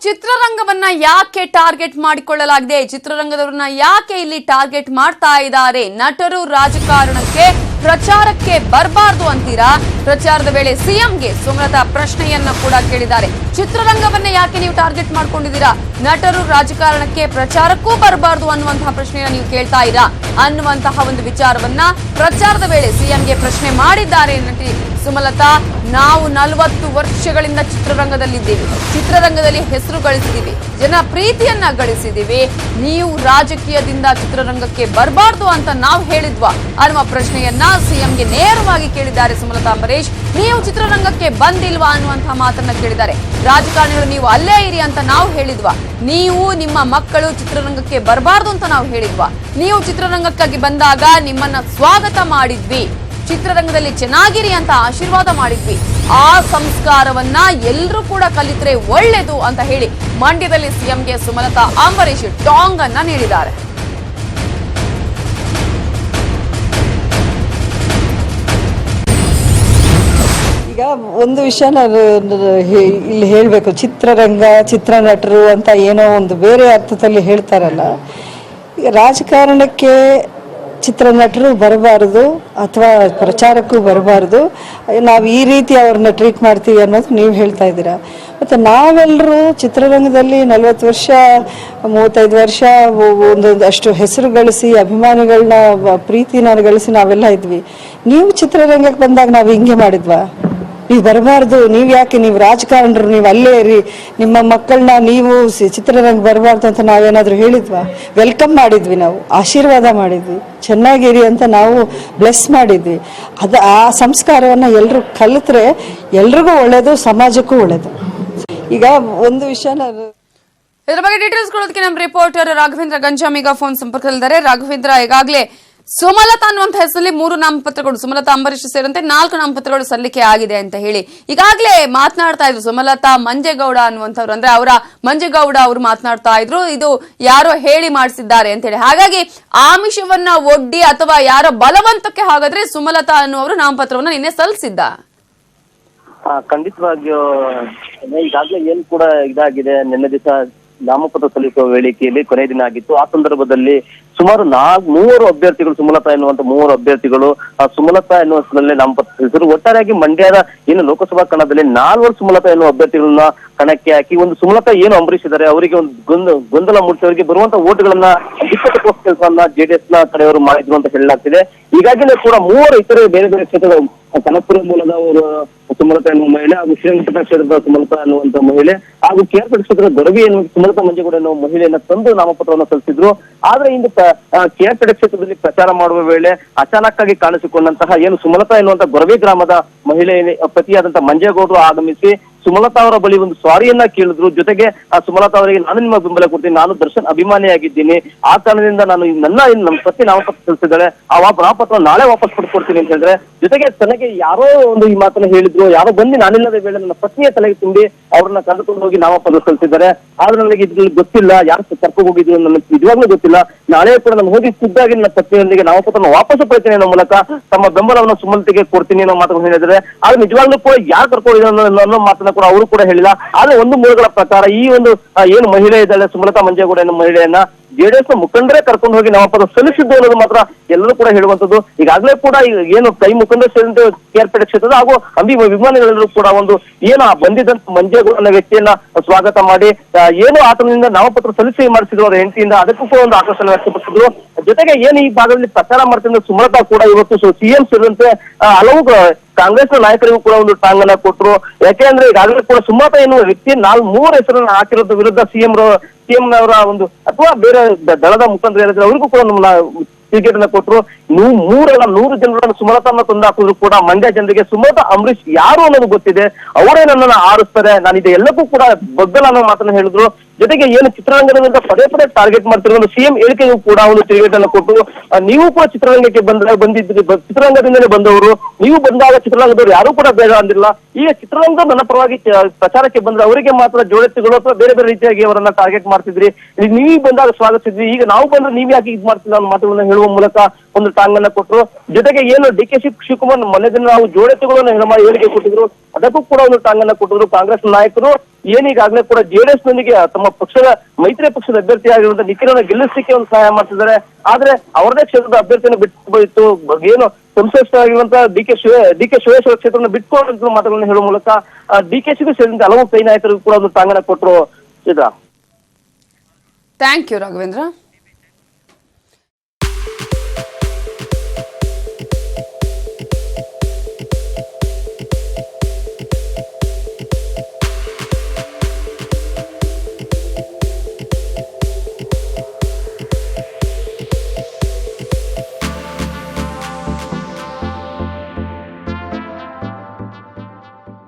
ಚಿತ್ರರಂಗವನ್ನ ಯಾಕೆ ಟಾರ್ಗೆಟ್ ಮಾಡಿಕೊಳ್ಳಲಾಗಿದೆ? ಚಿತ್ರರಂಗದವರನ್ನ ಯಾಕೆ ಇಲ್ಲಿ ಟಾರ್ಗೆಟ್ ಮಾಡ್ತಾ ಇದ್ದಾರೆ? ನಟರು ರಾಜಕಾರಣಕ್ಕೆ ಪ್ರಚಾರಕ್ಕೆ ಬರಬಾರದು ಅಂತೀರಾ? ಪ್ರಚಾರದ ವೇಳೆ ಸಿಎಂಗೆ ಸುಮಲತಾ ಪ್ರಶ್ನೆಯನ್ನ ಕೂಡ ಕೇಳಿದ್ದಾರೆ. ಚಿತ್ರರಂಗವನ್ನ ಯಾಕೆ ನೀವು ಟಾರ್ಗೆಟ್ ಮಾಡ್ಕೊಂಡಿದ್ದೀರಾ? ನಟರು ರಾಜಕಾರಣಕ್ಕೆ ಪ್ರಚಾರಕ್ಕೂ ಬರಬಾರದು ಅನ್ನುವಂತಹ ಪ್ರಶ್ನೆಯನ್ನ ನೀವು ಕೇಳ್ತಾ ಇರಾ ಅನ್ನುವಂತಹ ಒಂದು ವಿಚಾರವನ್ನ ಪ್ರಚಾರದ ವೇಳೆ ಸಿಎಂಗೆ ಪ್ರಶ್ನೆ ಮಾಡಿದ್ದಾರೆ ನಟಿ ಸುಮಲತಾ. ನಾವು 40 ವರ್ಷಗಳಿಂದ ಚಿತ್ರರಂಗದಲ್ಲಿದ್ದೀವಿ, ಚಿತ್ರರಂಗದಲ್ಲಿ ಹೆಸರು ಗಳಿಸಿದೀವಿ, ಜನ ಪ್ರೀತಿಯನ್ನ ಗಳಿಸಿದೀವಿ. ನೀವು ರಾಜಕೀಯದಿಂದ ಚಿತ್ರರಂಗಕ್ಕೆ ಬರಬಾರ್ದು ಅಂತ ನಾವು ಹೇಳಿದ್ವಾ ಅನ್ನುವ ಪ್ರಶ್ನೆಯನ್ನ ಸಿಎಂಗೆ ನೇರವಾಗಿ ಕೇಳಿದ್ದಾರೆ ಸುಮಲತಾ ಅಂಬರೀಶ್. ನೀವು ಚಿತ್ರರಂಗಕ್ಕೆ ಬಂದಿಲ್ವಾ ಅನ್ನುವಂತಹ ಮಾತನ್ನ ಕೇಳಿದ್ದಾರೆ. ರಾಜಕಾರಣಿಗಳು ನೀವು ಅಲ್ಲೇ ಇರಿ ಅಂತ ನಾವು ಹೇಳಿದ್ವಾ? ನೀವು ನಿಮ್ಮ ಮಕ್ಕಳು ಚಿತ್ರರಂಗಕ್ಕೆ ಬರಬಾರ್ದು ಅಂತ ನಾವು ಹೇಳಿದ್ವಾ? ನೀವು ಚಿತ್ರರಂಗಕ್ಕಾಗಿ ಬಂದಾಗ ನಿಮ್ಮನ್ನ ಸ್ವಾಗತ ಮಾಡಿದ್ವಿ, ಚಿತ್ರರಂಗದಲ್ಲಿ ಚೆನ್ನಾಗಿರಿ ಅಂತ ಆಶೀರ್ವಾದ ಮಾಡಿದ್ವಿ. ಆ ಸಂಸ್ಕಾರವನ್ನ ಎಲ್ಲರೂ ಕೂಡ ಕಲಿತ್ರೆ ಒಳ್ಳೇದು ಅಂತ ಹೇಳಿ ಮಂಡ್ಯದಲ್ಲಿ ಸಿಎಂಗೆ ಸುಮಲತಾ ಅಂಬರೀಶ್ ಟಾಂಗ್ ಅನ್ನ ನೀಡಿದ್ದಾರೆ. ಈಗ ಒಂದು ವಿಷಯ ನಾನು ಇಲ್ಲಿ ಹೇಳಬೇಕು. ಚಿತ್ರರಂಗ, ಚಿತ್ರನಟರು ಅಂತ ಏನೋ ಒಂದು ಬೇರೆ ಅರ್ಥದಲ್ಲಿ ಹೇಳ್ತಾರಲ್ಲ. ಈಗ ರಾಜಕಾರಣಕ್ಕೆ ಚಿತ್ರನಟರು ಬರಬಾರ್ದು ಅಥವಾ ಪ್ರಚಾರಕ್ಕೂ ಬರಬಾರ್ದು, ನಾವು ಈ ರೀತಿ ಅವ್ರನ್ನ ಟ್ರೀಟ್ ಮಾಡ್ತೀವಿ ಅನ್ನೋದು ನೀವು ಹೇಳ್ತಾ ಇದ್ದೀರಾ. ಮತ್ತು ನಾವೆಲ್ಲರೂ ಚಿತ್ರರಂಗದಲ್ಲಿ 40 ವರ್ಷ 35 ವರ್ಷ ಅಷ್ಟು ಹೆಸರು ಗಳಿಸಿ ಅಭಿಮಾನಿಗಳನ್ನ ಪ್ರೀತಿನ ಗಳಿಸಿ ನಾವೆಲ್ಲ ಇದ್ವಿ. ನೀವು ಚಿತ್ರರಂಗಕ್ಕೆ ಬಂದಾಗ ನಾವು ಹಿಂಗೆ ಮಾಡಿದ್ವಾ? ನೀವು ಬರಬಾರ್ದು, ನೀವು ಯಾಕೆ, ನೀವು ರಾಜಕಾರಣರು, ನೀವು ಅಲ್ಲೇ ಇರಿ, ನಿಮ್ಮ ಮಕ್ಕಳನ್ನ ನೀವು ಚಿತ್ರರಂಗ ಬರಬಾರ್ದು ಅಂತ ನಾವೇನಾದ್ರೂ ಹೇಳಿದ್ವಾ? ವೆಲ್ಕಮ್ ಮಾಡಿದ್ವಿ, ನಾವು ಆಶೀರ್ವಾದ ಮಾಡಿದ್ವಿ, ಚೆನ್ನಾಗಿರಿ ಅಂತ ನಾವು ಬ್ಲೆಸ್ ಮಾಡಿದ್ವಿ. ಆ ಸಂಸ್ಕಾರವನ್ನು ಎಲ್ಲರೂ ಕಲಿತ್ರೆ ಎಲ್ರಿಗೂ ಒಳ್ಳೇದು, ಸಮಾಜಕ್ಕೂ ಒಳ್ಳೇದು. ಈಗ ಒಂದು ವಿಷಯ ನಾನು ಇದರ ಬಗ್ಗೆ ಡೀಟೇಲ್ಸ್ ಕೊಡೋದಕ್ಕೆ ನಮ್ಮ ರಿಪೋರ್ಟರ್ ರಾಘವೇಂದ್ರ ಗಂಜಾಮ್ ಈಗ ಫೋನ್ ಸಂಪರ್ಕದಲ್ಲಿದ್ದಾರೆ. ರಾಘವೇಂದ್ರ, ಈಗಾಗಲೇ ಸುಮಲತಾ ಅನ್ನುವಂಥ ಹೆಸರಲ್ಲಿ 3 ನಾಮಪತ್ರಗಳು, ಸುಮಲತಾ ಅಂಬರೀಶ್ ಸೇರಿದಂತೆ 4 ನಾಮಪತ್ರಗಳು ಸಲ್ಲಿಕೆ ಆಗಿದೆ ಅಂತ ಹೇಳಿ ಈಗಾಗಲೇ ಮಾತನಾಡ್ತಾ ಇದ್ರು. ಸುಮಲತಾ ಮಂಜೇಗೌಡ ಅನ್ನುವಂಥವ್ರು, ಅಂದ್ರೆ ಅವರ ಮಂಜೇಗೌಡ ಅವರು ಮಾತನಾಡ್ತಾ ಇದ್ರು, ಇದು ಯಾರೋ ಹೇಳಿ ಮಾಡಿಸಿದ್ದಾರೆ ಅಂತ ಹೇಳಿ. ಹಾಗಾಗಿ ಆಮಿಷವನ್ನ ಒಡ್ಡಿ ಅಥವಾ ಯಾರೋ ಬಲವಂತಕ್ಕೆ ಹಾಗಾದ್ರೆ ಸುಮಲತಾ ಅನ್ನುವರು ನಾಮಪತ್ರವನ್ನ ನಿನ್ನೆ ಸಲ್ಲಿಸಿದ್ದ? ಖಂಡಿತವಾಗಿಯೂ ಈಗಾಗಲೇ ಏನ್ ಕೂಡ ಇದಾಗಿದೆ. ನಿನ್ನೆ ದಿವಸ ನಾಮಪತ್ರ ಸಲ್ಲಿಸುವ ವೇದಿಕೆಯಲ್ಲಿ ಕೊನೆಯ ದಿನ ಆಗಿತ್ತು. ಆ ಸಂದರ್ಭದಲ್ಲಿ ಸುಮಾರು 3 ಅಭ್ಯರ್ಥಿಗಳು, ಸುಮಲತಾ ಎನ್ನುವಂತ 3 ಅಭ್ಯರ್ಥಿಗಳು ಸುಮಲತಾ ಎನ್ನುವ ಹೆಸರಲ್ಲಿ ನಾಮಪತ್ರ ಸಲ್ಲಿಸಿದರು. ಒಟ್ಟಾರೆಯಾಗಿ ಮಂಡ್ಯದ ಏನು ಲೋಕಸಭಾ ಕಣದಲ್ಲಿ 4 ಸುಮಲತಾ ಎನ್ನುವ ಅಭ್ಯರ್ಥಿಗಳನ್ನ ಕಣಕ್ಕೆ ಹಾಕಿ ಒಂದು ಸುಮಲತಾ ಏನು ಅಂಬರೀಶ್ ಇದ್ದಾರೆ ಅವರಿಗೆ ಒಂದು ಗೊಂದಲ ಮೂಡಿಸಿ ಅವರಿಗೆ ಬರುವಂತ ಓಟ್ಗಳನ್ನ ಬಿಕ್ಕಟ್ಟು ಕೆಲಸವನ್ನ ಜೆಡಿಎಸ್ ನ ಕಡೆಯವರು ಮಾಡಿದ್ರು ಅಂತ ಹೇಳಲಾಗ್ತಿದೆ. ಈಗಾಗಲೇ ಕೂಡ 3 ಇತರೆ ಬೇರೆ ಬೇರೆ ಕ್ಷೇತ್ರದ ಕನಕಪುರ ಮೂಲದ ಅವರು ಸುಮಲತಾ ಎನ್ನುವ ಮಹಿಳೆ, ಹಾಗೂ ಶ್ರೀರಂಗಪಟ್ಟಣ ಕ್ಷೇತ್ರದ ಸುಮಲತಾ ಎನ್ನುವಂತ ಮಹಿಳೆ, ಹಾಗೂ ಕೇರ್ಪೇಟೆ ಕ್ಷೇತ್ರದ ಗರವಿ ಎನ್ನುವ ಸುಮಲತಾ ಮಂಜೇಗೌಡ ಎನ್ನುವ ಮಹಿಳೆಯನ್ನ ತಂದು ನಾಮಪತ್ರವನ್ನು ಸಲ್ಲಿಸಿದ್ರು. ಆದ್ರೆ ಇಂದು ಕೇರ್ಪೇಟೆ ಕ್ಷೇತ್ರದಲ್ಲಿ ಪ್ರಚಾರ ಮಾಡುವ ವೇಳೆ ಅಚಾನಕ್ ಆಗಿ ಕಾಣಿಸಿಕೊಂಡಂತಹ ಏನು ಸುಮಲತಾ ಎನ್ನುವಂತ ಗೊರವಿ ಗ್ರಾಮದ ಮಹಿಳೆ ಪತಿಯಾದಂತಹ ಮಂಜೇಗೌಡರು ಆಗಮಿಸಿ ಸುಮಲತಾ ಅವರ ಬಳಿ ಒಂದು ಸಾರಿಯನ್ನ ಕೇಳಿದ್ರು. ಜೊತೆಗೆ ಆ ಸುಮಲತಾ ಅವರಿಗೆ ನಾನು ನಿಮ್ಮ ಬೆಂಬಲ ಕೊಡ್ತೀನಿ, ನಾನು ದರ್ಶನ್ ಅಭಿಮಾನಿಯಾಗಿದ್ದೀನಿ, ಆ ಕಾರಣದಿಂದ ನಾನು ನಮ್ಮ ಪತಿ ನಾಮಪತ್ರ ಸಲ್ಲಿಸಿದ್ದಾಳೆ, ಆ ನಾಮಪತ್ರ ನಾಳೆ ವಾಪಸ್ ಕೊಡ್ತೀನಿ ಅಂತ ಹೇಳಿದ್ರೆ, ಜೊತೆಗೆ ತನಗೆ ಯಾರೋ ಒಂದು ಈ ಮಾತನ್ನ ಹೇಳಿದ್ರು, ಯಾರೋ ಬಂದು ನಾನಿಲ್ಲದ ವೇಳೆ ನನ್ನ ಪತ್ನಿಯ ತಲೆಗೆ ತುಂಬಿ ಅವ್ರನ್ನ ಕರೆದುಕೊಂಡು ಹೋಗಿ ನಾಮಪತ್ರ ಸಲ್ಲಿಸಿದ್ದಾರೆ. ಆದ್ರೆ ನನಗೆ ಇದ್ರಲ್ಲಿ ಗೊತ್ತಿಲ್ಲ, ಯಾರು ಕರ್ಕೊಂಡು ಹೋಗಿದ್ರು ನನಗೆ ನಿಜವಾಗ್ಲೂ ಗೊತ್ತಿಲ್ಲ. ನಾಳೆ ಕೂಡ ನಾನು ಹೋಗಿ ಖುದ್ದಾಗಿ ನನ್ನ ಪತ್ನಿಯೊಂದಿಗೆ ನಾಮಪತ್ರ ವಾಪಸ್ ಪಡ್ತೀನಿ ಅನ್ನೋ ಮೂಲಕ ತಮ್ಮ ಬೆಂಬಲವನ್ನು ಸುಮಲತೆಗೆ ಕೊಡ್ತೀನಿ ಅನ್ನೋ ಮಾತನ್ನು ಹೇಳಿದ್ದಾರೆ. ಆದ್ರೆ ನಿಜವಾಗ್ಲೂ ಕೂಡ ಯಾರು ಕರ್ಕೊಂಡಿದ್ರು ಅನ್ನೋ ಮಾತನ್ನ ಕೂಡ ಅವರು ಕೂಡ ಹೇಳಿಲ್ಲ. ಆದ್ರೆ ಒಂದು ಮೂಲಗಳ ಪ್ರಕಾರ ಈ ಒಂದು ಏನು ಮಹಿಳೆ ಇದ್ದಾಳೆ ಸುಮಲತಾ ಮಂಜೇಗೌಡ ಅನ್ನೋ ಮಹಿಳೆಯನ್ನ ಜೆಡಿಎಸ್ ಮುಖಂಡರೇ ಕರ್ಕೊಂಡು ಹೋಗಿ ನಾಮಪತ್ರ ಸಲ್ಲಿಸಿದ್ದು ಅನ್ನೋದು ಮಾತ್ರ ಎಲ್ಲರೂ ಕೂಡ ಹೇಳುವಂತದ್ದು. ಈಗಾಗಲೇ ಕೂಡ ಏನು ಕೈ ಮುಖಂಡರು ಸೇರಿದಂತೆ ಕೇರ್ಪೇಟೆ ಕ್ಷೇತ್ರದ ಹಾಗೂ ಅಭಿಮಾನಿಗಳೆಲ್ಲರೂ ಕೂಡ ಒಂದು ಏನು ಬಂದಿದ್ದಂತ ಮಂಜೇಗೌಡ ಅನ್ನೋ ವ್ಯಕ್ತಿಯನ್ನ ಸ್ವಾಗತ ಮಾಡಿ ಏನು ಆತನಿಂದ ನಾಮಪತ್ರ ಸಲ್ಲಿಸಿ ಮಾಡಿಸಿದ್ರು ಅವರ ಹೆಂಡತಿಯಿಂದ, ಅದಕ್ಕೂ ಕೂಡ ಒಂದು ಆಕರ್ಷಣೆ ವ್ಯಕ್ತಪಡಿಸಿದ್ರು. ಜೊತೆಗೆ ಏನು ಈ ಭಾಗದಲ್ಲಿ ಪ್ರಚಾರ ಮಾಡ್ತಿದ್ದ ಸುಮಲತಾ ಕೂಡ ಇವತ್ತು ಸಿಎಂ ಸೇರಿದಂತೆ ಹಲವು ಕಾಂಗ್ರೆಸ್ನ ನಾಯಕರಿಗೂ ಕೂಡ ಒಂದು ಟಾಂಗನ್ನ ಕೊಟ್ಟರು. ಯಾಕೆಂದ್ರೆ ಈಗಾಗಲೇ ಕೂಡ ಸುಮಲತಾ ಎನ್ನುವ ವ್ಯಕ್ತಿ 3 ಹೆಸರನ್ನ ಹಾಕಿರೋದ್ರ ವಿರುದ್ಧ ಸಿಎಂ ನವರ ಒಂದು ಅಥವಾ ಬೇರೆ ದಳದ ಮುಖಂಡರು ಹೇಳಿದ್ರೆ ಅವರಿಗೂ ಕೂಡ ಟಿಕೆಟ್ ಅನ್ನ ಕೊಟ್ಟರು. 100 ಜನರನ್ನು ಸುಮಲತಾನ್ನ ತಂದು ಹಾಕಿದ್ರು ಕೂಡ ಮಂಡ್ಯ ಜನರಿಗೆ ಸುಮಲತಾ ಅಂಬರೀಶ್ ಯಾರು ಅನ್ನೋದು ಗೊತ್ತಿದೆ, ಅವರೇ ನನ್ನನ್ನು ಆರಿಸ್ತಾರೆ, ನಾನು ಇದೆಲ್ಲಕ್ಕೂ ಕೂಡ ಬಗ್ಗಲ್ಲ ಅನ್ನೋ ಮಾತನ್ನ ಹೇಳಿದ್ರು. ಜೊತೆಗೆ ಏನು ಚಿತ್ರರಂಗದಿಂದ ಪದೇ ಟಾರ್ಗೆಟ್ ಮಾಡ್ತಿರೋ ಒಂದು ಸಿಎಂ ಹೇಳಿಕೆಗೂ ಕೂಡ ಒಂದು ತಿರುಗೇಟ್ ಅನ್ನು ಕೊಟ್ಟು, ನೀವು ಕೂಡ ಚಿತ್ರರಂಗಕ್ಕೆ ಬಂದಿದ್ರಿ, ಚಿತ್ರರಂಗದಿಂದಲೇ ಬಂದವರು, ನೀವು ಬಂದಾಗ ಚಿತ್ರರಂಗದವರು ಯಾರು ಕೂಡ ಬೇಡ ಅಂದಿಲ್ಲ. ಈಗ ಚಿತ್ರರಂಗ ನನ್ನ ಪರವಾಗಿ ಪ್ರಚಾರಕ್ಕೆ ಬಂದ್ರೆ ಅವರಿಗೆ ಮಾತ್ರ ಜೋಡೆತ್ತುಗಳು ಅಥವಾ ಬೇರೆ ಬೇರೆ ರೀತಿಯಾಗಿ ಅವರನ್ನ ಟಾರ್ಗೆಟ್ ಮಾಡ್ತಿದ್ರಿ, ನೀವು ಬಂದಾಗ ಸ್ವಾಗತಿಸಿದ್ರಿ, ಈಗ ನಾವು ಬಂದ್ರೆ ನೀವ್ ಯಾಕೆ ಇದು ಮಾಡ್ತಿಲ್ಲ ಅನ್ನೋ ಮಾತುಗಳನ್ನ ಹೇಳುವ ಮೂಲಕ ಒಂದು ಟಾಂಗನ್ನ ಕೊಟ್ಟರು. ಜೊತೆಗೆ ಏನು ಡಿ.ಕೆ. ಶಿವಕುಮಾರ್ ಮೊನ್ನೆ ದಿನ ನಾವು ಜೋಡೆತ್ತುಗಳನ್ನು ಹೇಳಿಕೆ ಕೊಟ್ಟಿದ್ರು, ಅದಕ್ಕೂ ಕೂಡ ಒಂದು ಟಾಂಗನ್ನ ಕೊಟ್ಟಿದ್ರು ಕಾಂಗ್ರೆಸ್ ನಾಯಕರು. ಏನೀಗಾಗಲೇ ಕೂಡ ಜೆಡಿಎಸ್ ನೊಂದಿಗೆ ತಮ್ಮ ಪಕ್ಷದ ಮೈತ್ರಿ ಪಕ್ಷದ ಅಭ್ಯರ್ಥಿ ಆಗಿರುವಂತಹ ನಿಖಿಲನ್ನ ಗೆಲ್ಲಿಸಲಿಕ್ಕೆ ಒಂದು ಸಹಾಯ ಮಾಡ್ತಿದ್ದಾರೆ. ಆದ್ರೆ ಅವರದೇ ಕ್ಷೇತ್ರದ ಅಭ್ಯರ್ಥಿಯನ್ನು ಬಿಟ್ಟು ಏನು ಸಂಸದರಾಗಿರುವಂತಹ ಡಿ ಕೆ ಶಿವೇಶ್ವರ ಕ್ಷೇತ್ರವನ್ನು ಬಿಟ್ಕೊಂಡು ಮಾತುಗಳನ್ನು ಹೇಳುವ ಮೂಲಕ DKಶಿಗೂ ಸೇರಿದಂತೆ ಹಲವು ಕೈ ನಾಯಕರಿಗೂ ಕೂಡ ಒಂದು ತಾಂಗಣ ಕೊಟ್ಟರು. Thank you Raghavendra.